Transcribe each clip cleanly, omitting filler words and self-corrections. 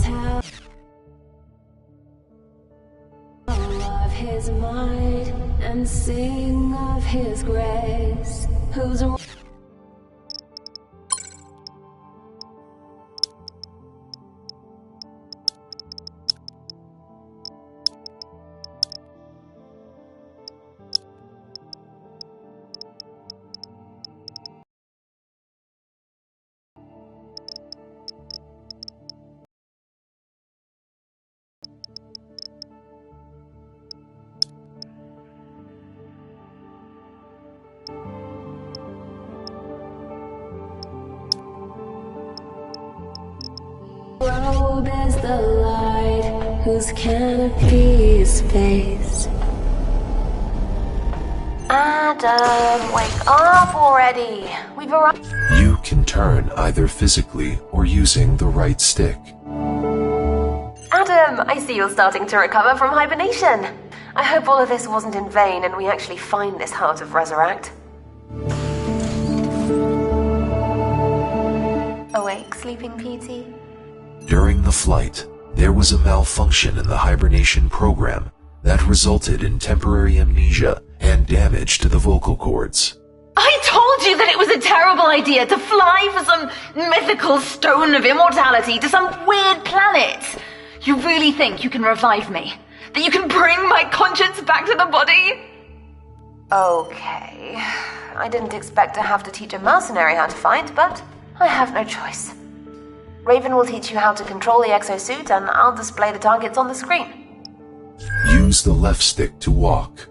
tell of his might and sing of his grace, whose robe is the light, whose canopy is space. Adam, wake up already. We've arrived. You can turn either physically or using the right stick. Adam, I see you're starting to recover from hibernation. I hope all of this wasn't in vain and we actually find this heart of Resurrect. Awake, sleeping PT? During the flight, there was a malfunction in the hibernation program that resulted in temporary amnesia and damage to the vocal cords. I told you that it was a terrible idea to fly for some mythical stone of immortality to some weird planet. You really think you can revive me? That you can bring my conscience back to the body? Okay. I didn't expect to have to teach a mercenary how to fight, but I have no choice. Raven will teach you how to control the exosuit, and I'll display the targets on the screen. Use the left stick to walk.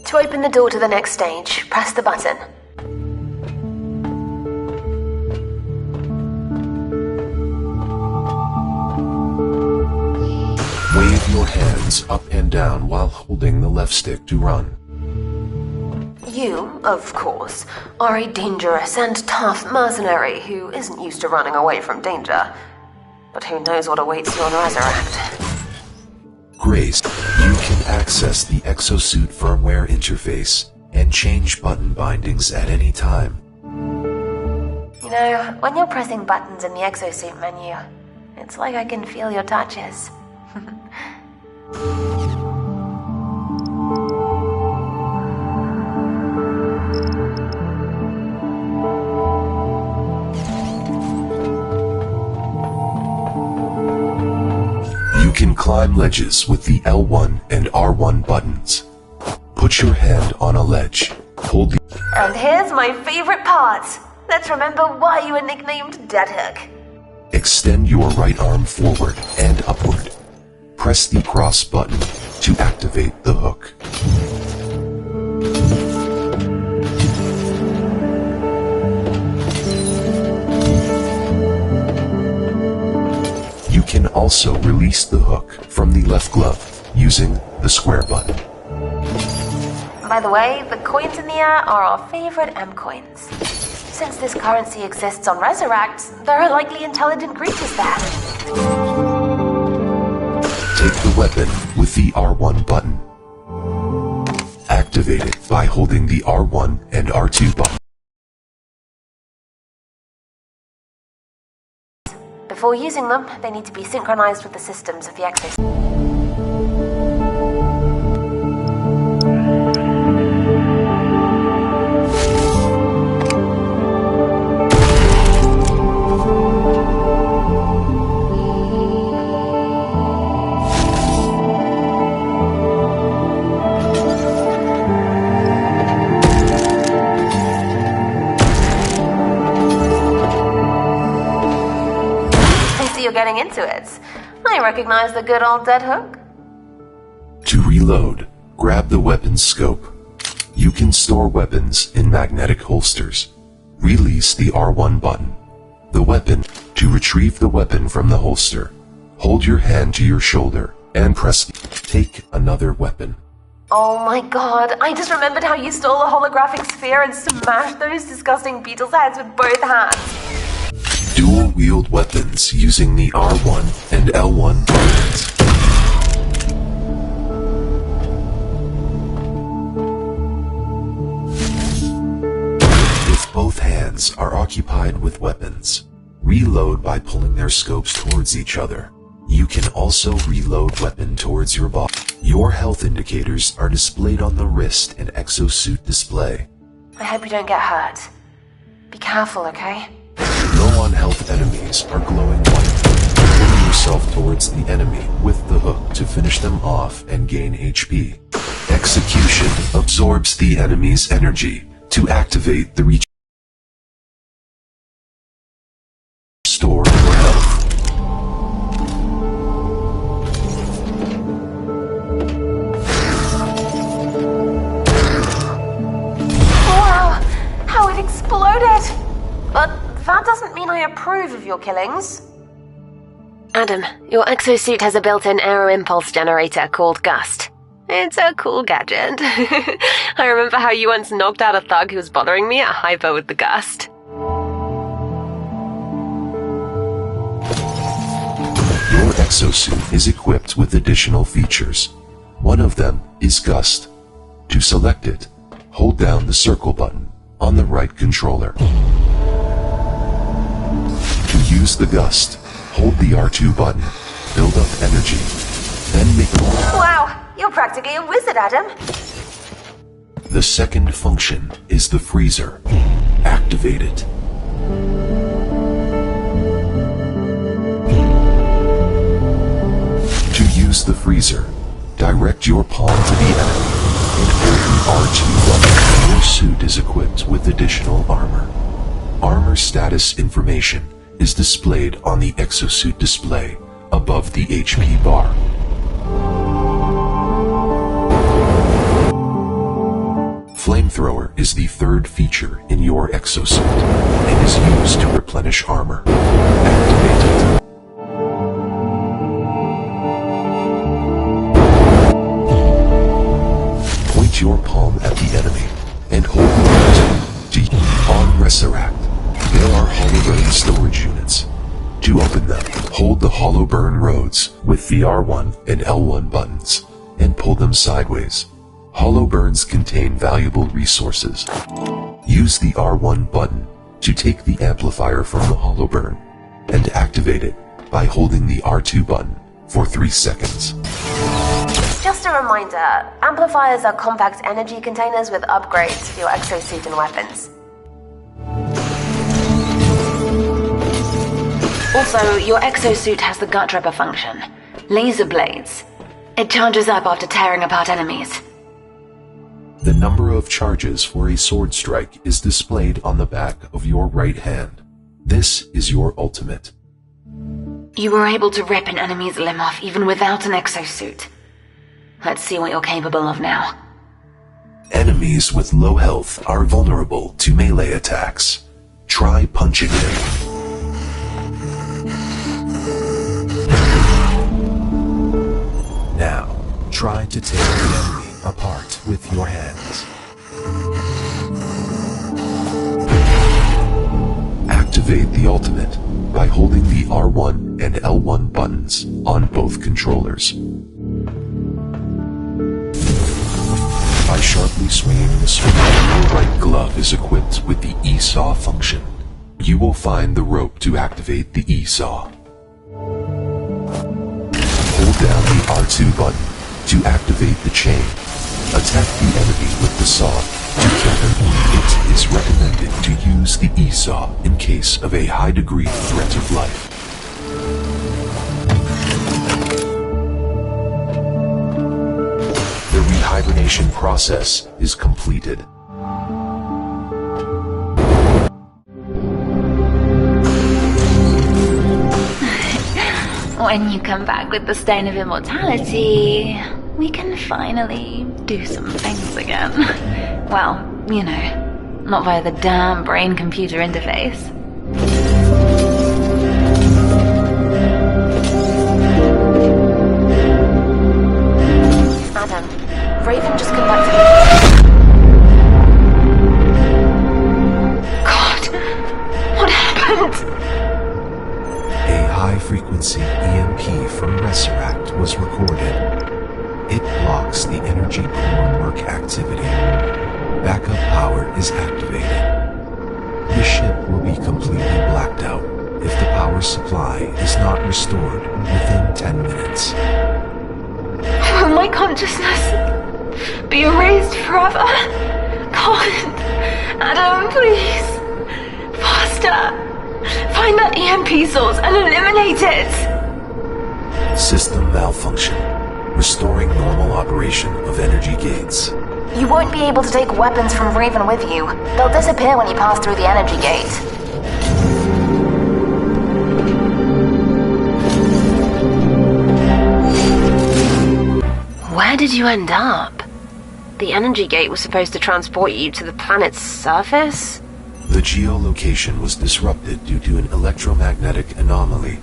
To open the door to the next stage, press the button. Wave your hands up and down while holding the left stick to run. You, of course, are a dangerous and tough mercenary who isn't used to running away from danger. But who knows what awaits you on Resurrect? Grace, you can access the exosuit firmware interface and change button bindings at any time. You know, when you're pressing buttons in the exosuit menu, it's like I can feel your touches. You can climb ledges with the L1 and R1 buttons. Put your hand on a ledge. Hold the... And here's my favorite part. Let's remember why you were nicknamed Dead Hook. Extend your right arm forward and upward. Press the cross button to activate the hook. You can also release the hook from the left glove using the square button. By the way, the coins in the air are our favorite M coins. Since this currency exists on Resurrect, there are likely intelligent creatures there. Take the weapon with the R1 button. Activate it by holding the R1 and R2 button. Before using them, they need to be synchronized with the systems of the exosuit. You're getting into it. I recognize the good old Dead Hook. To reload, grab the weapon scope. You can store weapons in magnetic holsters. Release the R1 button. The weapon. To retrieve the weapon from the holster, hold your hand to your shoulder and press. Take another weapon. Oh my god, I just remembered how you stole a holographic sphere and smashed those disgusting beetles' heads with both hands. Dual-wield weapons using the R1 and L1 buttons. If both hands are occupied with weapons, reload by pulling their scopes towards each other. You can also reload weapon towards your body. Your health indicators are displayed on the wrist and exosuit display. I hope you don't get hurt. Be careful, okay? Low on health enemies are glowing white. Pull yourself towards the enemy with the hook to finish them off and gain HP. Execution absorbs the enemy's energy to activate the restore your health. Wow! How it exploded! But that doesn't mean I approve of your killings. Adam, your exosuit has a built-in aero impulse generator called Gust. It's a cool gadget. I remember how you once knocked out a thug who was bothering me at Hyper with the Gust. Your exosuit is equipped with additional features. One of them is Gust. To select it, hold down the circle button on the right controller. To use the Gust, hold the R2 button, build up energy, then make it. Wow, you're practically a wizard, Adam. The second function is the freezer. Activate it. To use the freezer, direct your palm to the enemy and hold the R2 button. Your suit is equipped with additional armor. Armor status information is displayed on the exosuit display above the HP bar. Flamethrower is the third feature in your exosuit and is used to replenish armor. Activate it. Point your palm at the enemy and hold the button on Resurrect. There are holoburn storage units. To open them, hold the holoburn roads with the R1 and L1 buttons and pull them sideways. Holoburns contain valuable resources. Use the R1 button to take the amplifier from the holoburn and activate it by holding the R2 button for 3 seconds. Just a reminder, amplifiers are compact energy containers with upgrades for your exosuit and weapons. Also, your exosuit has the gut ripper function. Laser blades. It charges up after tearing apart enemies. The number of charges for a sword strike is displayed on the back of your right hand. This is your ultimate. You were able to rip an enemy's limb off even without an exosuit. Let's see what you're capable of now. Enemies with low health are vulnerable to melee attacks. Try punching them. Now, try to tear the enemy apart with your hands. Activate the ultimate by holding the R1 and L1 buttons on both controllers. By sharply swinging the sword, your right glove is equipped with the E-saw function. You will find the rope to activate the E-saw. Hold down the R2 button to activate the chain. Attack the enemy with the saw to kill them. It is recommended to use the E-saw in case of a high degree threat of life. The rehibernation process is completed. When you come back with the Stone of Immortality, we can finally do some things again. Well, you know, not via the damn brain-computer interface. Adam, Raven just come back to God, what happened? A high-frequency EMP from Resurrect was recorded. It blocks the energy core work activity. Backup power is activated. The ship will be completely blacked out if the power supply is not restored within 10 minutes. Will my consciousness be erased forever? God, Adam, please. Faster. Find that EMP source and eliminate it. System malfunction. Restoring normal operation of energy gates. You won't be able to take weapons from Raven with you. They'll disappear when you pass through the energy gate. Where did you end up? The energy gate was supposed to transport you to the planet's surface? The geolocation was disrupted due to an electromagnetic anomaly.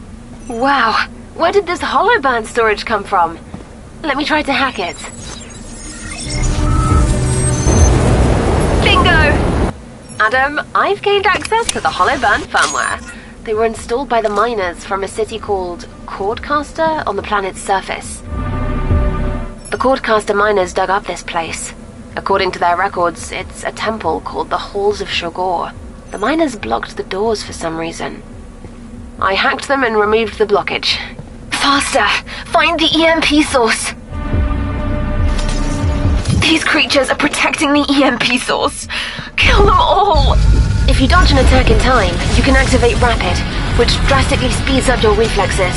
Wow, where did this holoband storage come from? Let me try to hack it. Bingo! Adam, I've gained access to the holoband firmware. They were installed by the miners from a city called Cordcaster on the planet's surface. The Cordcaster miners dug up this place. According to their records, it's a temple called the Halls of Shogor. The miners blocked the doors for some reason. I hacked them and removed the blockage. Faster! Find the EMP source! These creatures are protecting the EMP source. Kill them all! If you dodge an attack in time, you can activate Rapid, which drastically speeds up your reflexes.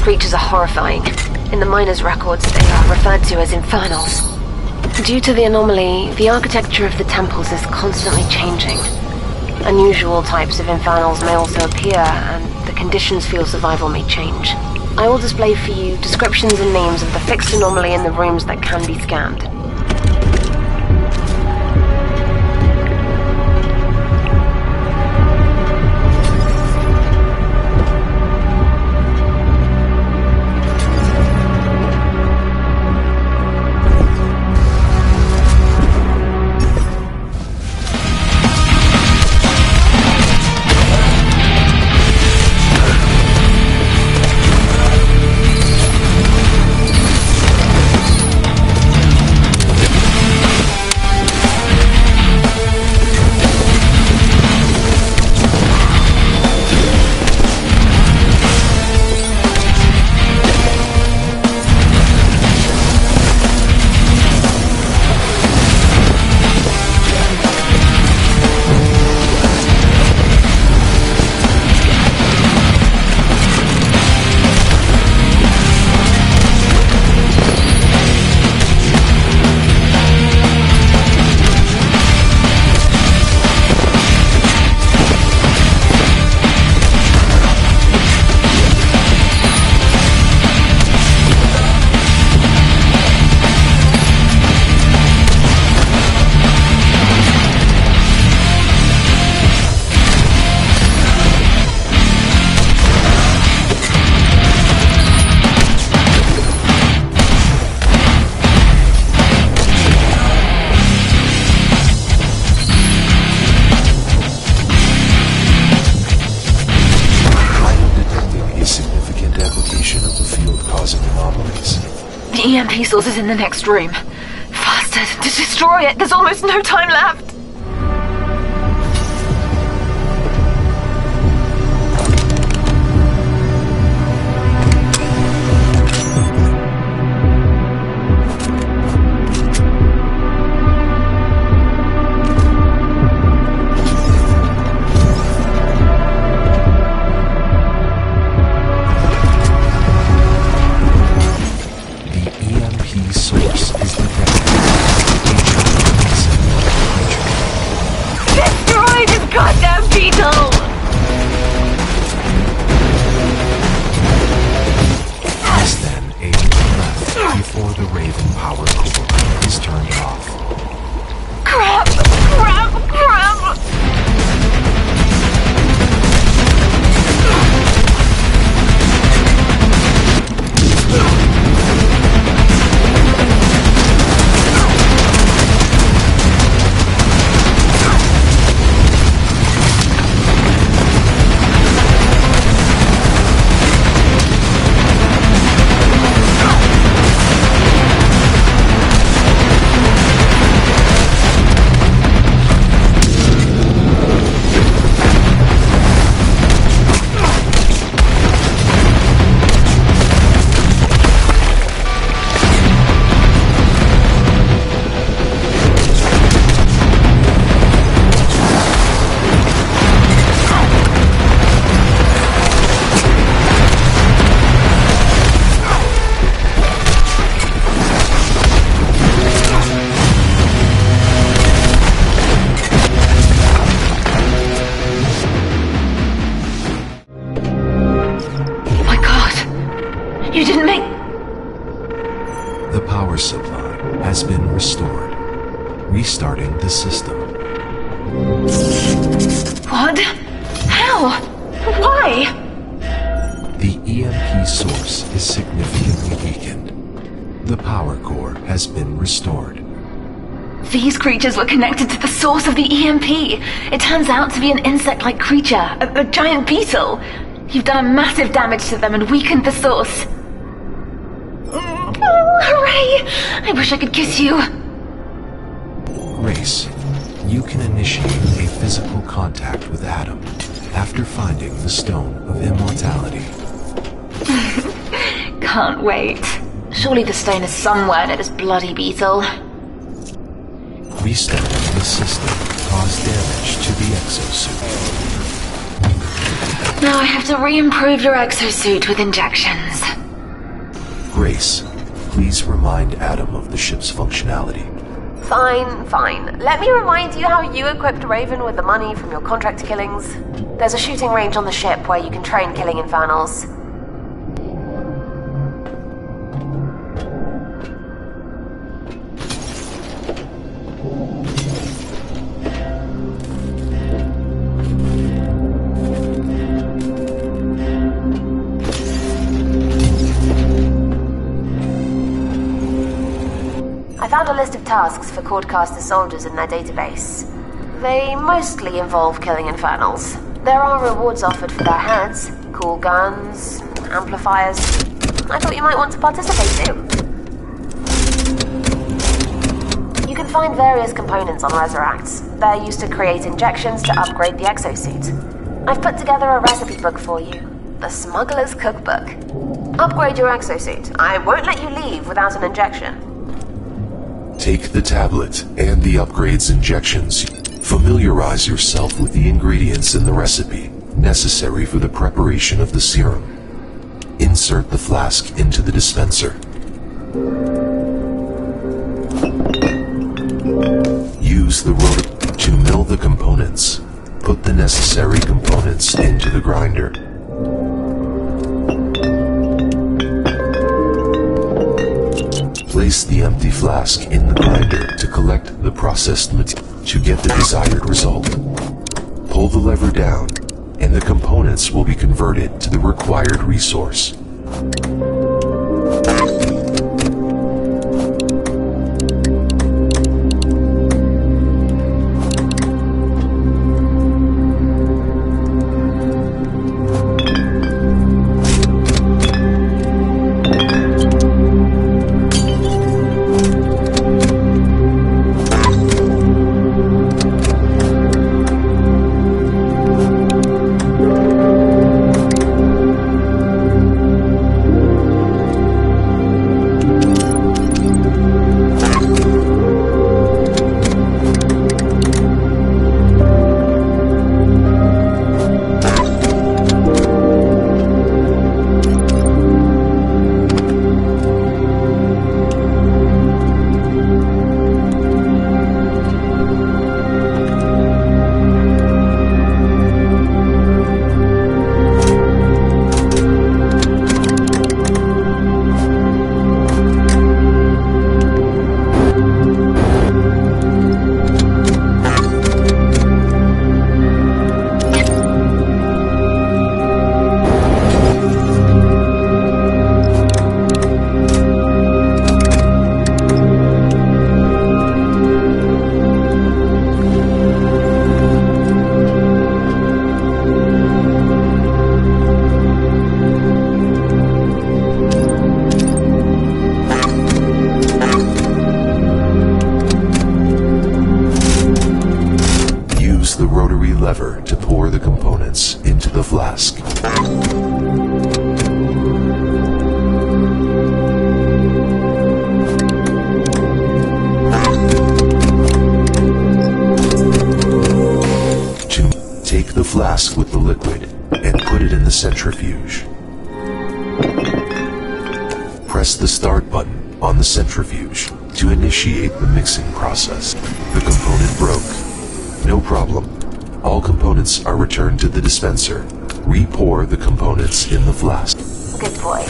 Creatures are horrifying. In the miners' records, they are referred to as infernals. Due to the anomaly, the architecture of the temples is constantly changing. Unusual types of infernals may also appear, and the conditions for your survival may change. I will display for you descriptions and names of the fixed anomaly in the rooms that can be scanned. The EMP source is in the next room. Faster, to destroy it! There's almost no time left! restarting the system. What? How? Why? The EMP source is significantly weakened. The power core has been restored. These creatures were connected to the source of the EMP. It turns out to be an insect-like creature, a giant beetle. You've done a massive damage to them and weakened the source. Oh, hooray! I wish I could kiss you. Grace, you can initiate a physical contact with Adam after finding the Stone of Immortality. Can't wait. Surely the stone is somewhere near this bloody beetle. Restarting the system caused damage to the exosuit. Now I have to re-improve your exosuit with injections. Grace, please remind Adam of the ship's functionality. Fine. Let me remind you how you equipped Raven with the money from your contract killings. There's a shooting range on the ship where you can train killing infernals. I found a list of tasks for Cordcaster soldiers in their database. They mostly involve killing infernals. There are rewards offered for their heads, cool guns, amplifiers. I thought you might want to participate too. You can find various components on Resurrect. They're used to create injections to upgrade the exosuit. I've put together a recipe book for you. The Smuggler's Cookbook. Upgrade your exosuit. I won't let you leave without an injection. Take the tablet and the upgrades injections. Familiarize yourself with the ingredients in the recipe necessary for the preparation of the serum. Insert the flask into the dispenser. Use the rotor to mill the components. Put the necessary components into the grinder. Place the empty flask in the grinder to collect the processed material to get the desired result. Pull the lever down, and the components will be converted to the required resource. Lever to pour the components into the flask. Take the flask with the liquid and put it in the centrifuge. Press the start button on the centrifuge to initiate the mixing process. The component broke. No problem. All components are returned to the dispenser. Re-pour the components in the flask. Good boy.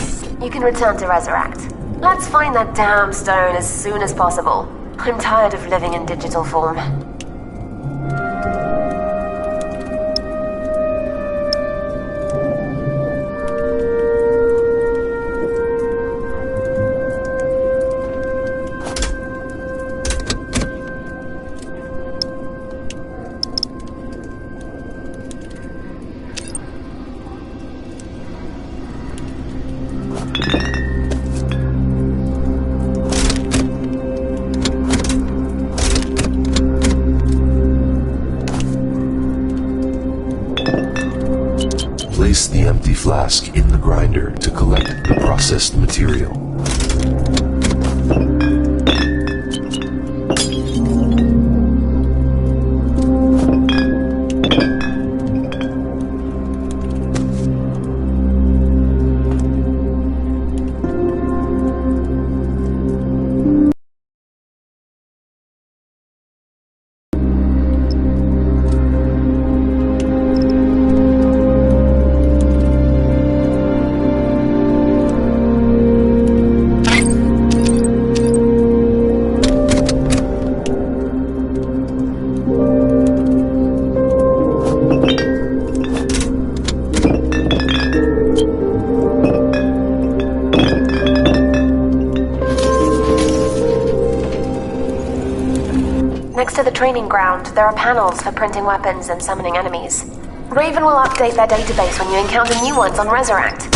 You can return to Resurrect. Let's find that damn stone as soon as possible. I'm tired of living in digital form. Place the empty flask in the grinder to collect the processed material. Next to the training ground, there are panels for printing weapons and summoning enemies. Raven will update their database when you encounter new ones on Resurrect.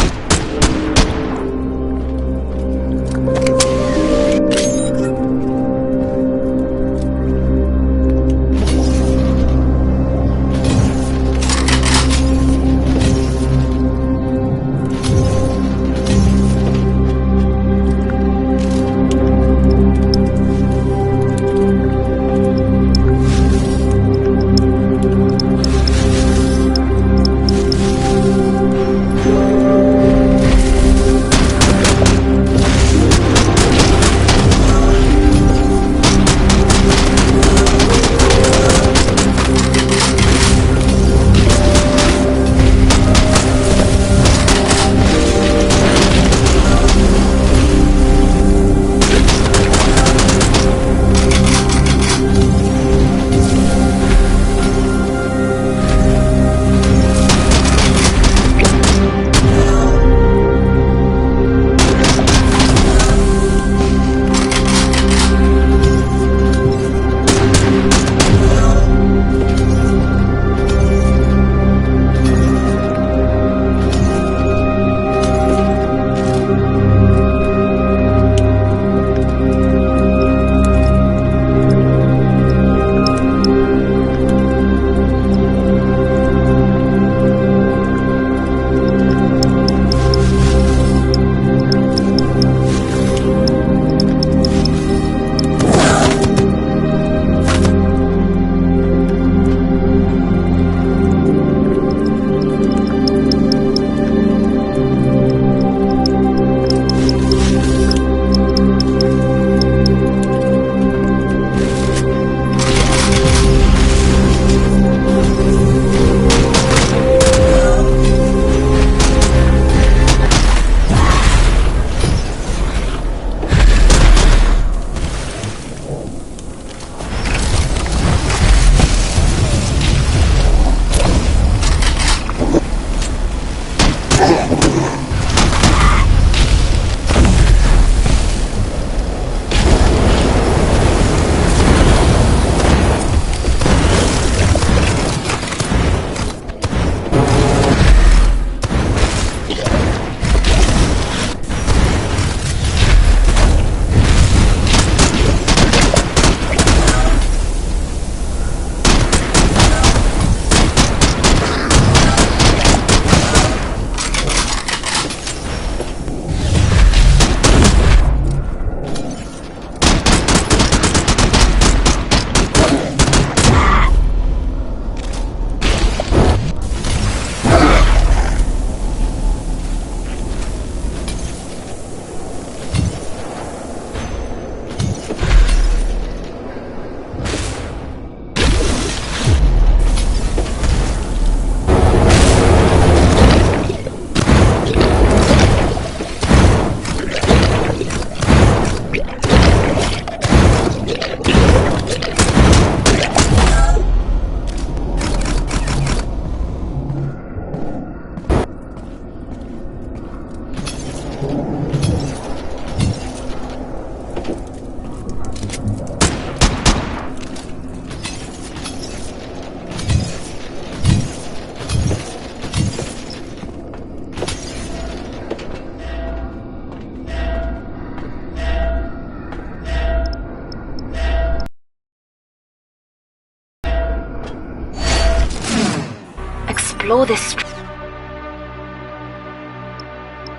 explore this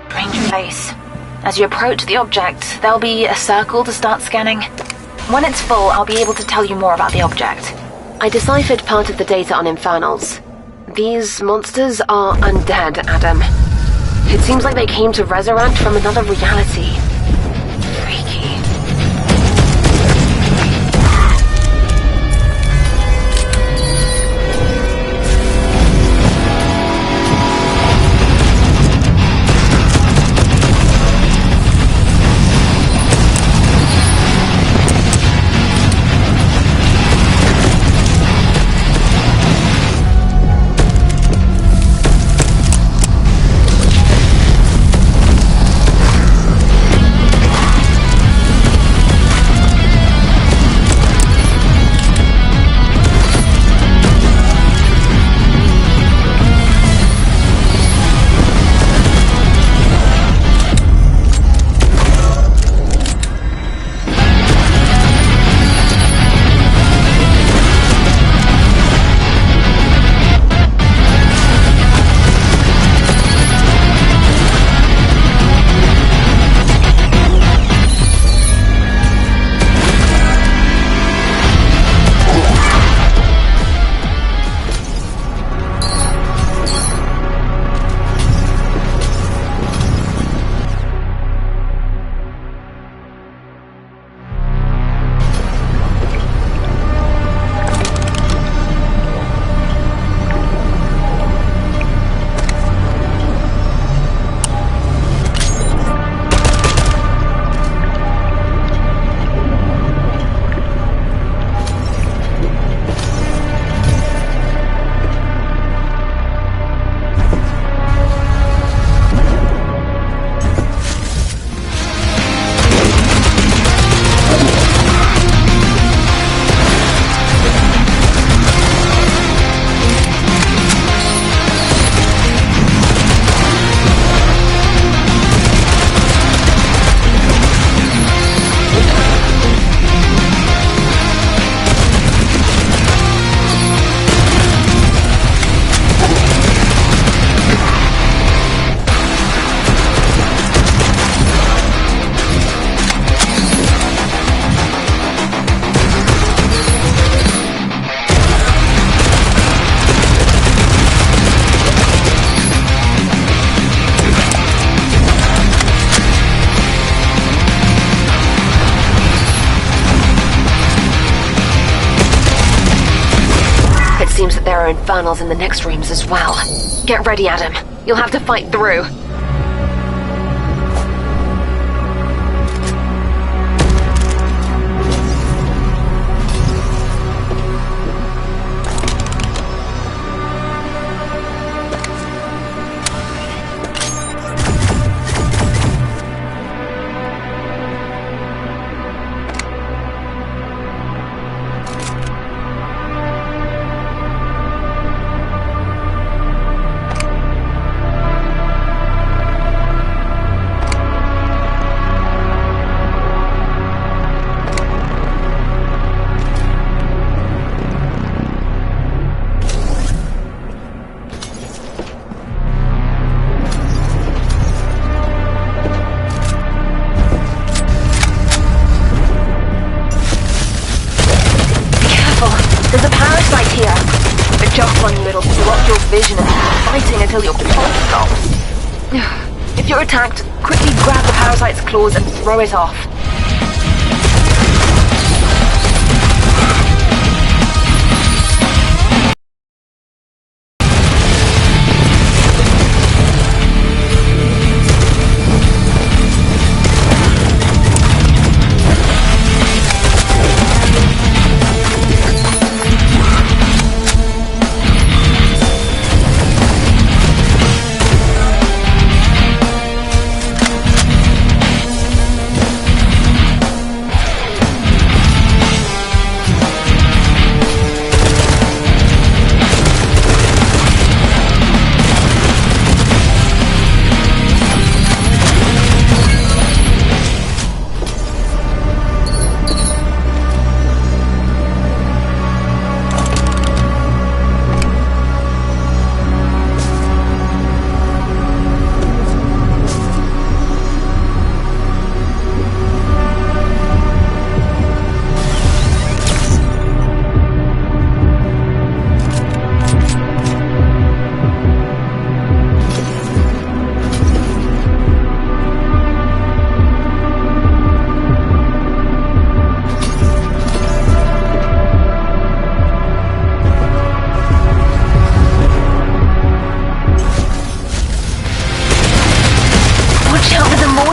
strange place. As you approach the object, there'll be a circle to start scanning. When it's full, I'll be able to tell you more about the object. I deciphered part of the data on Infernals. These monsters are undead, Adam. It seems like they came to resurrect from another reality. Freaky. Seems that there are Infernals in the next rooms as well. Get ready, Adam. You'll have to fight through. It'll block your vision and keep fighting until your pulse stops. If you're attacked, quickly grab the parasite's claws and throw it off.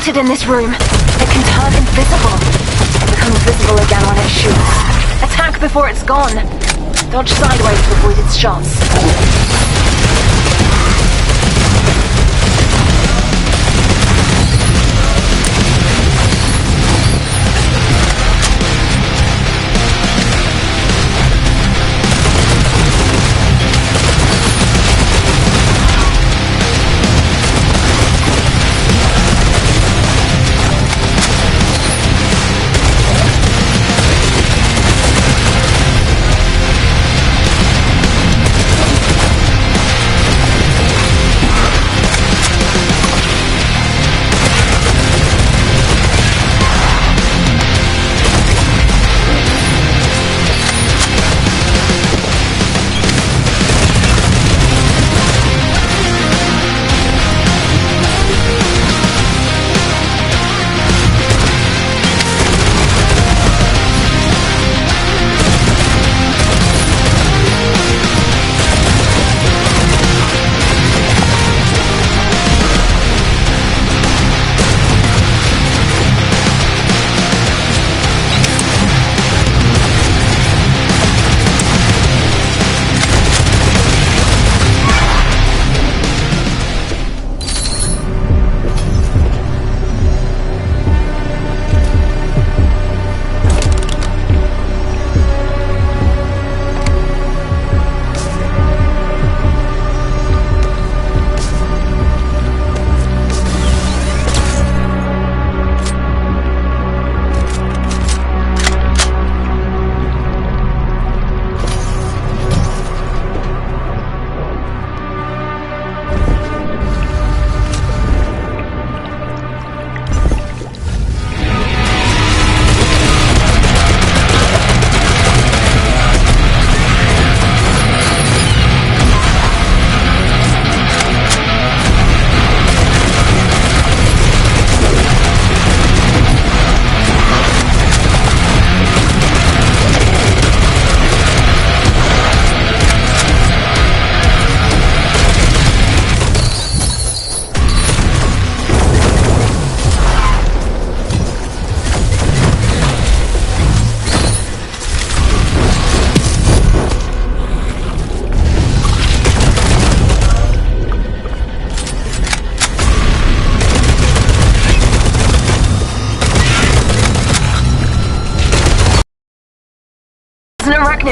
started in this room. It can turn invisible. It becomes visible again when it shoots. Attack before it's gone. Dodge sideways to avoid its shots.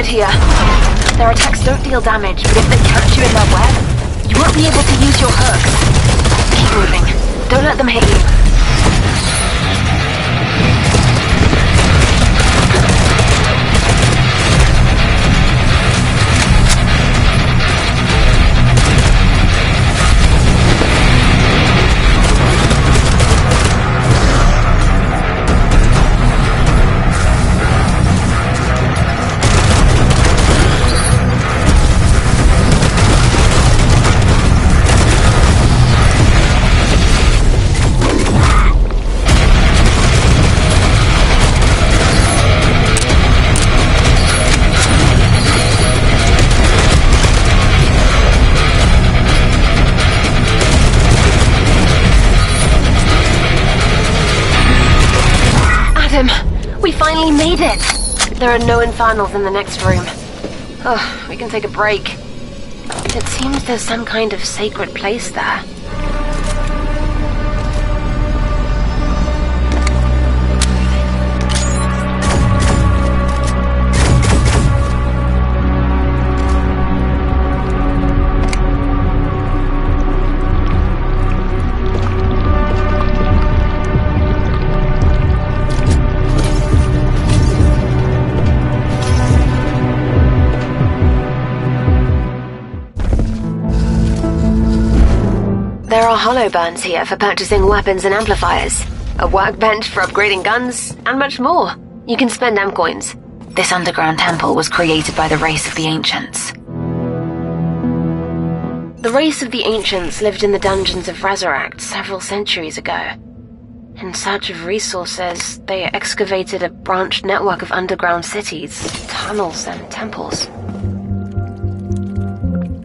Here. Their attacks don't deal damage, but if they catch you in their web, you won't be able to use your hooks. Keep moving. Don't let them hit you. We finally made it! There are no infernals in the next room. Oh, we can take a break. It seems there's some kind of sacred place there. There are hollow burns here for purchasing weapons and amplifiers, a workbench for upgrading guns, and much more. You can spend M-coins. This underground temple was created by the race of the Ancients. The race of the Ancients lived in the dungeons of Resurrect several centuries ago. In search of resources, they excavated a branched network of underground cities, tunnels, and temples.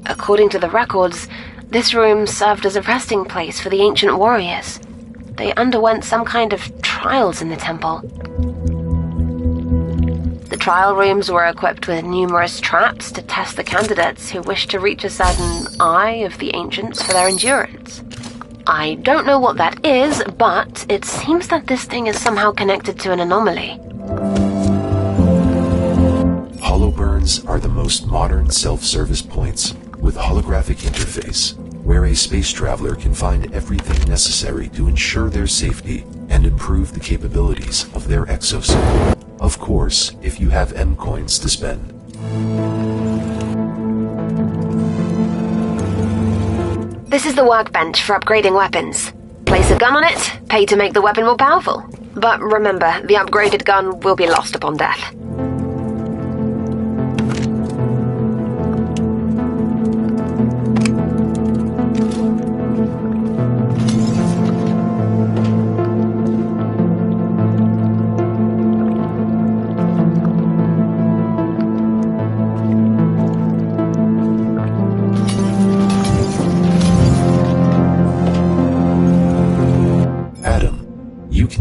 According to the records, this room served as a resting place for the ancient warriors. they underwent some kind of trials in the temple. The trial rooms were equipped with numerous traps to test the candidates who wished to reach a certain eye of the ancients for their endurance. I don't know what that is, but it seems that this thing is somehow connected to an anomaly. Holoburns are the most modern self-service points with holographic interface, where a space traveler can find everything necessary to ensure their safety and improve the capabilities of their exosuit. Of course, if you have M-coins to spend. This is the workbench for upgrading weapons. Place a gun on it, pay to make the weapon more powerful. But remember, the upgraded gun will be lost upon death.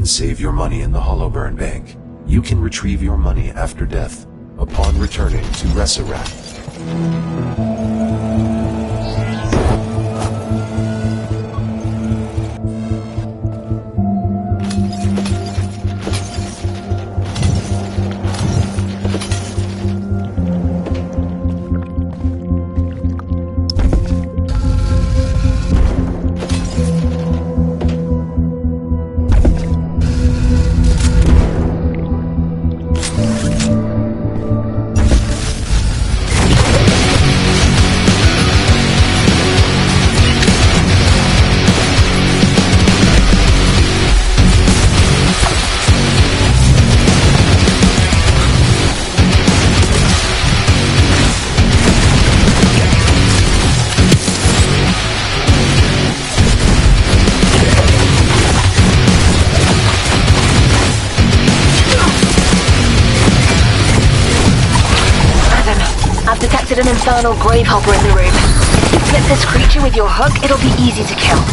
Save your money in the Holoburn Bank. You can retrieve your money after death, upon returning to Resurrect. An infernal gravehopper in the room. If you flip this creature with your hook, it'll be easy to kill.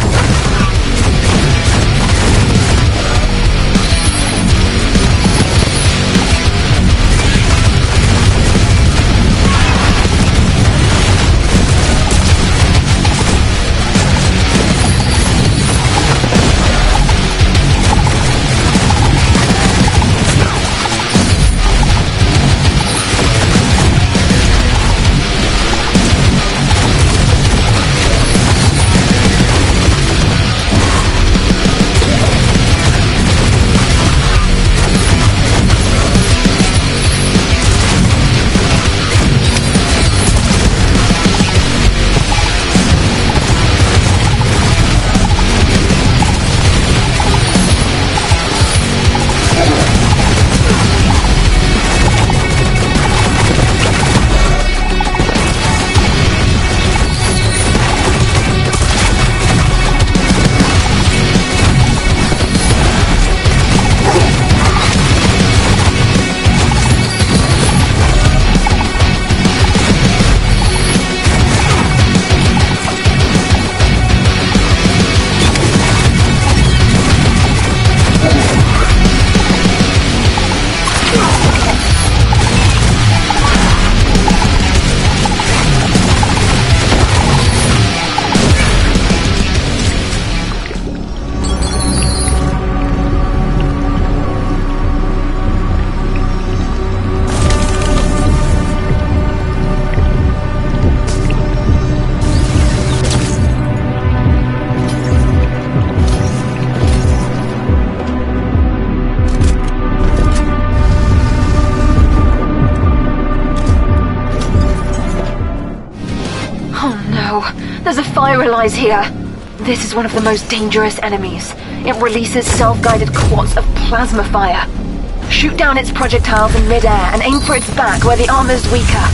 There's a fire relies here. This is one of the most dangerous enemies. It releases self-guided quartz of plasma fire. Shoot down its projectiles in mid-air and aim for its back where the armor's weaker.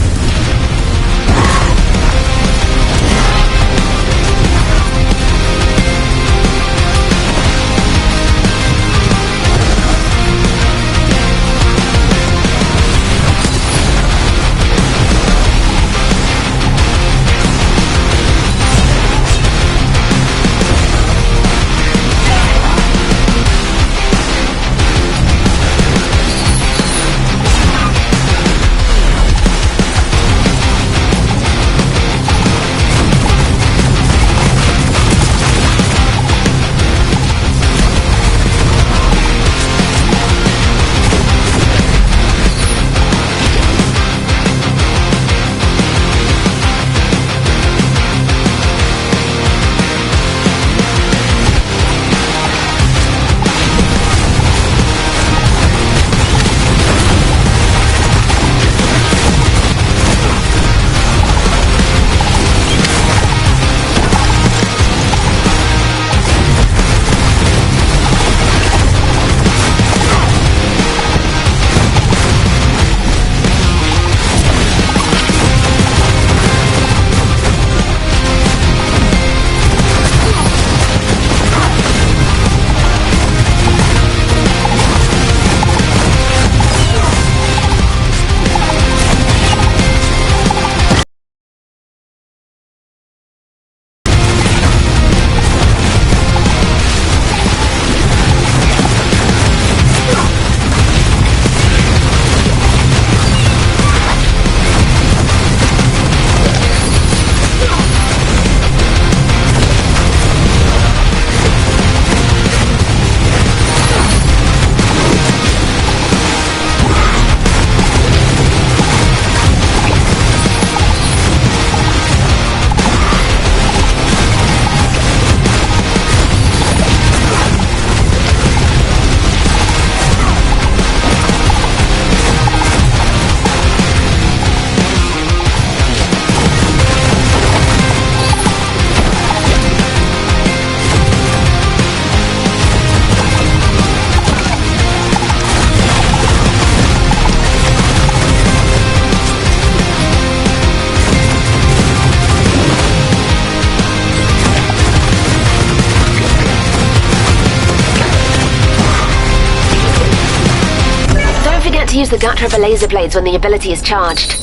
to use the gutter of the laser blades when the ability is charged.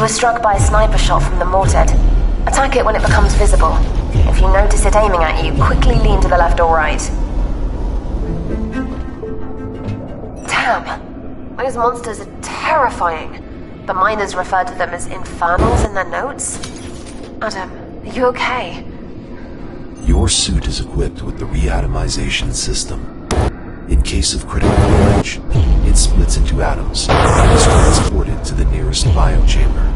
You were struck by a sniper shot from the mortared. Attack it when it becomes visible. If you notice it aiming at you, quickly lean to the left or right. Damn! Those monsters are terrifying. The miners refer to them as infernals in their notes. Adam, are you okay? Your suit is equipped with the reatomization system. In case of critical damage, it splits into atoms and is transported to the nearest biochamber.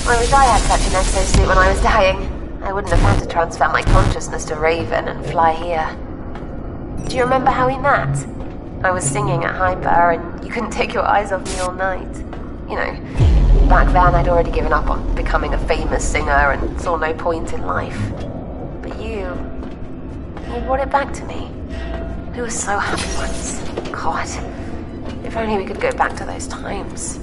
I wish I had such an exosuit when I was dying. I wouldn't have had to transfer my consciousness to Raven and fly here. Do you remember how we met? I was singing at Hyper and you couldn't take your eyes off me all night. You know, back then I'd already given up on becoming a famous singer and saw no point in life. But you brought it back to me. We were so happy once. God, if only we could go back to those times.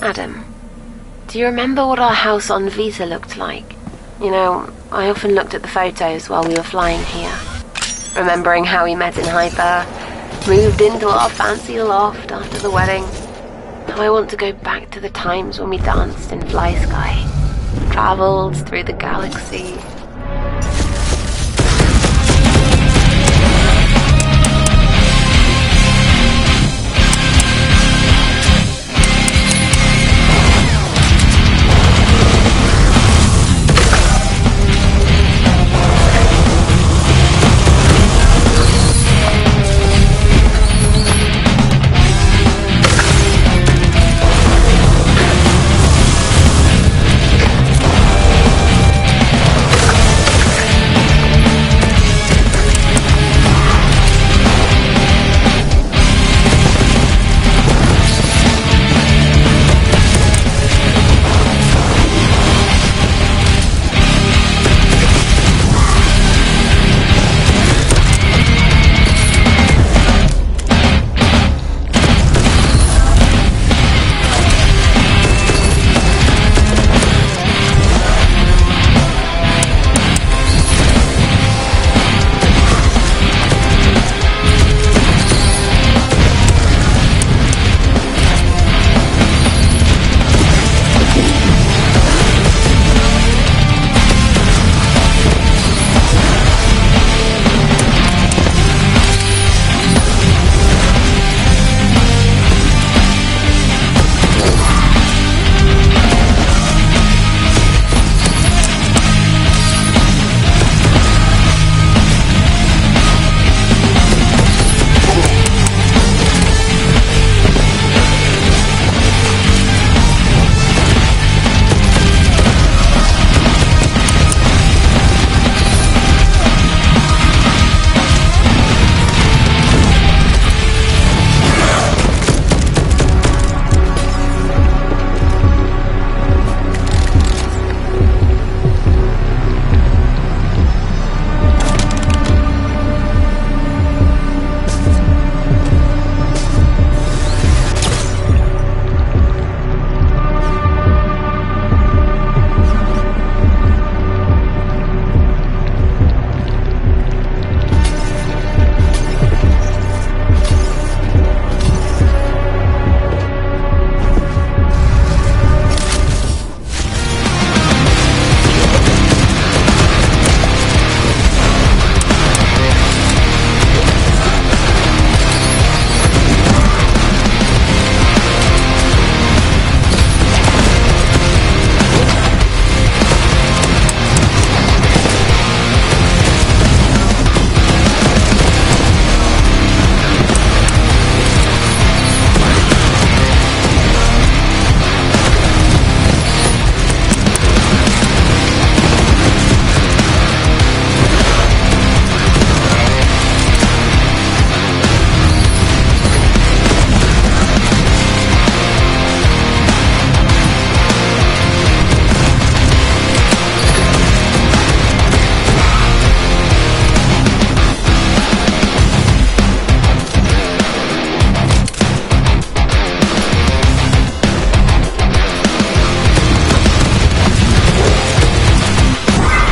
Adam, do you remember what our house on Vita looked like? You know, I often looked at the photos while we were flying here, remembering how we met in Hyper, moved into our fancy loft after the wedding. How I want to go back to the times when we danced in Fly Sky, traveled through the galaxy.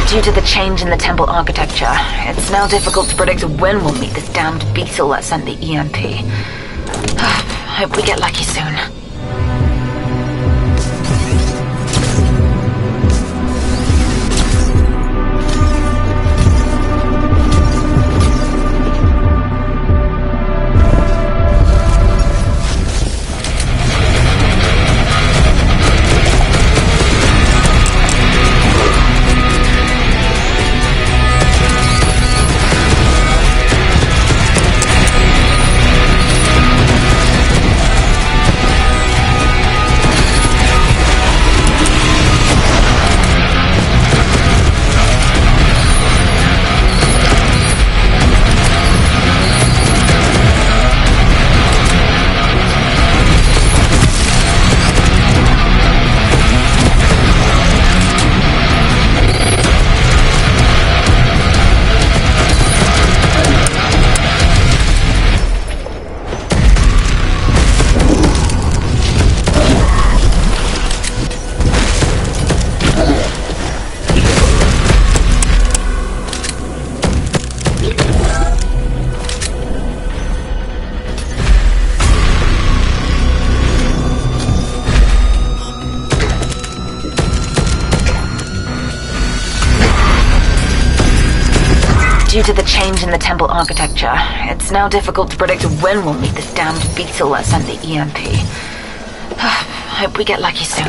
Due to the change in the temple architecture, it's now difficult to predict when we'll meet this damned beetle that sent the EMP. Hope we get lucky soon. Due to the change in the temple architecture, it's now difficult to predict when we'll meet this damned beetle that sent the EMP. Hope we get lucky soon.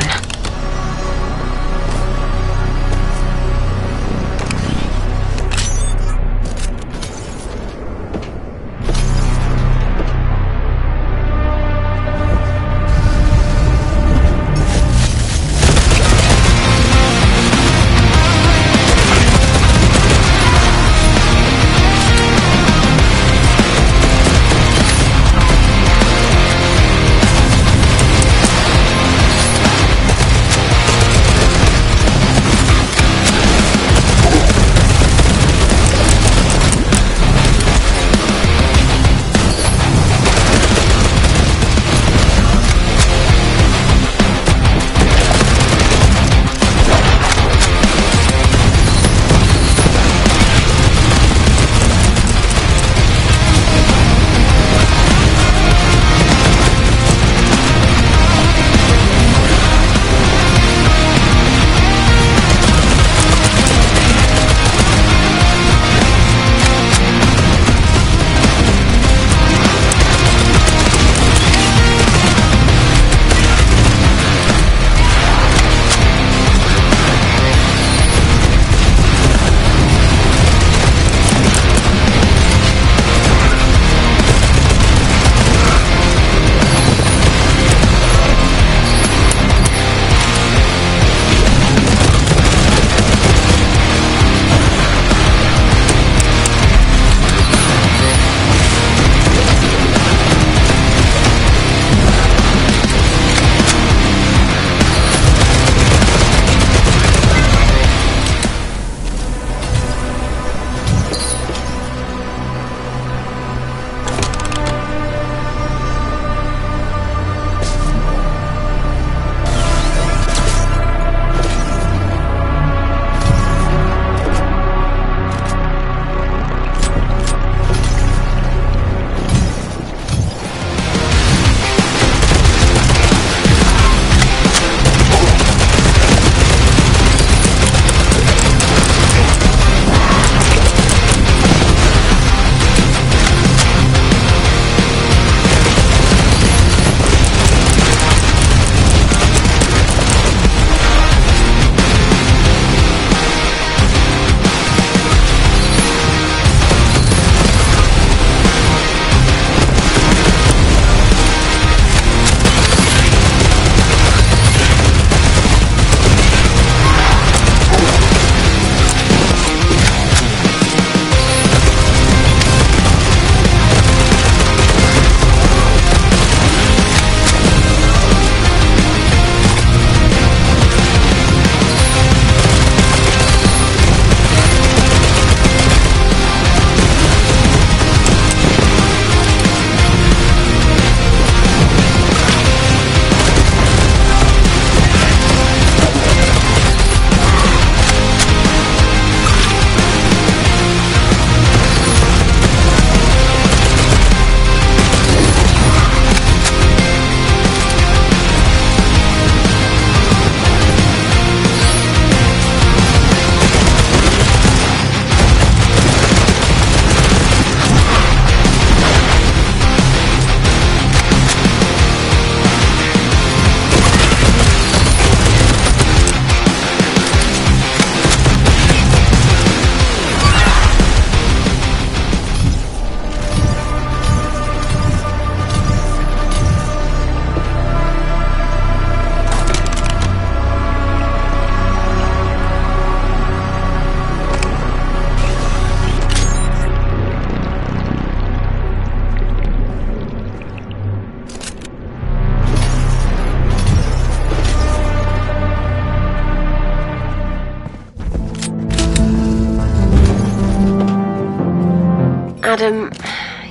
Adam,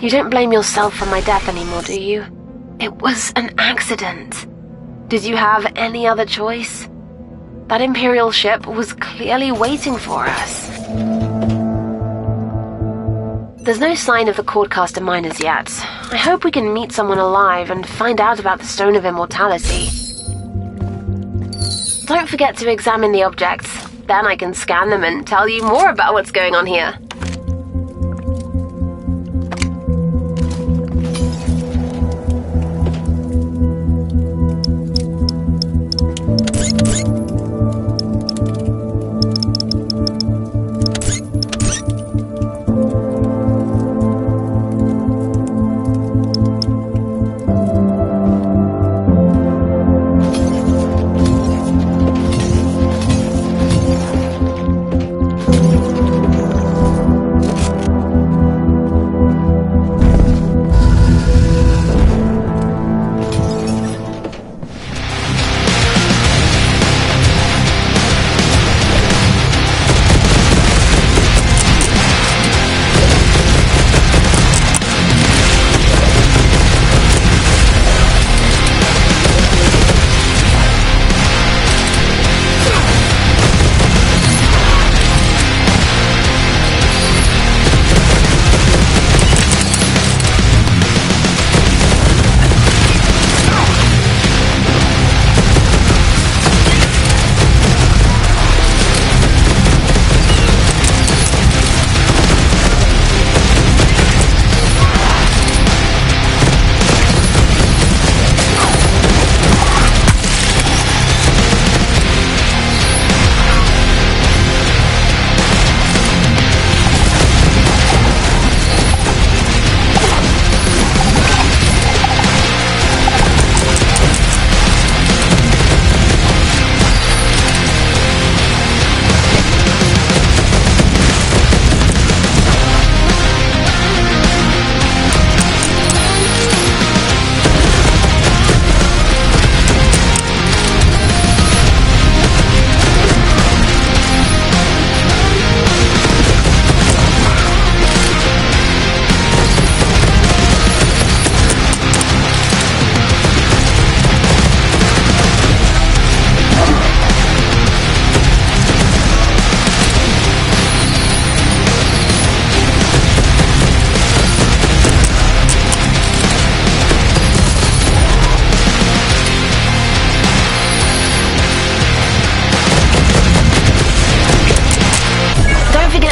you don't blame yourself for my death anymore, do you? It was an accident. Did you have any other choice? That Imperial ship was clearly waiting for us. There's no sign of the Cordcaster miners yet. I hope we can meet someone alive and find out about the Stone of Immortality. Don't forget to examine the objects. Then I can scan them and tell you more about what's going on here.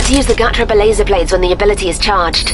to use the Gatraba laser blades when the ability is charged.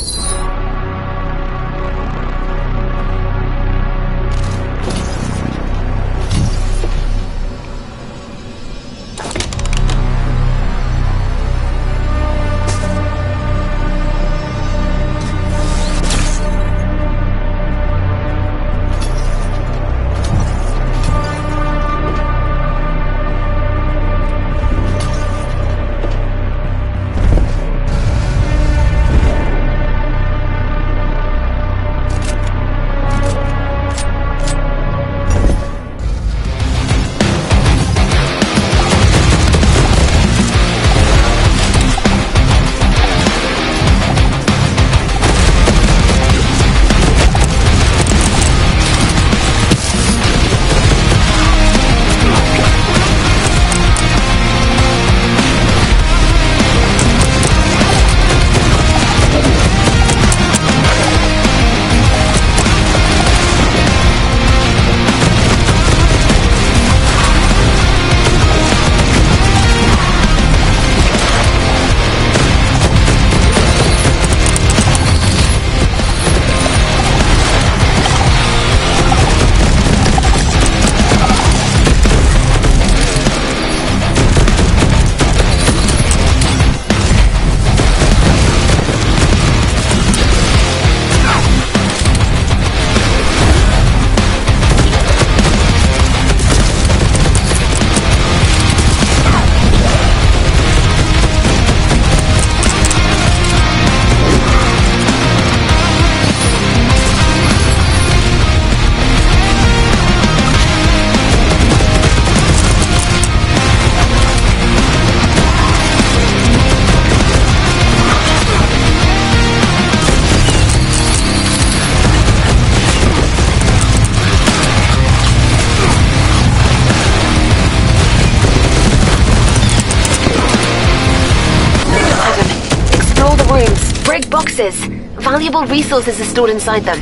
Break boxes. Valuable resources are stored inside them.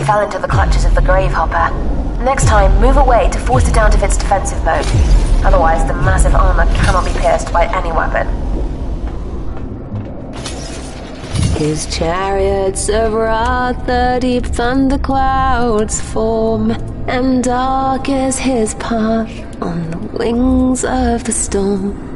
Fell into the clutches of the Gravehopper. Next time, move away to force it out of its defensive mode. Otherwise, the massive armor cannot be pierced by any weapon. His chariots of wrath, the deep thunder clouds form, and dark is his path on the wings of the storm.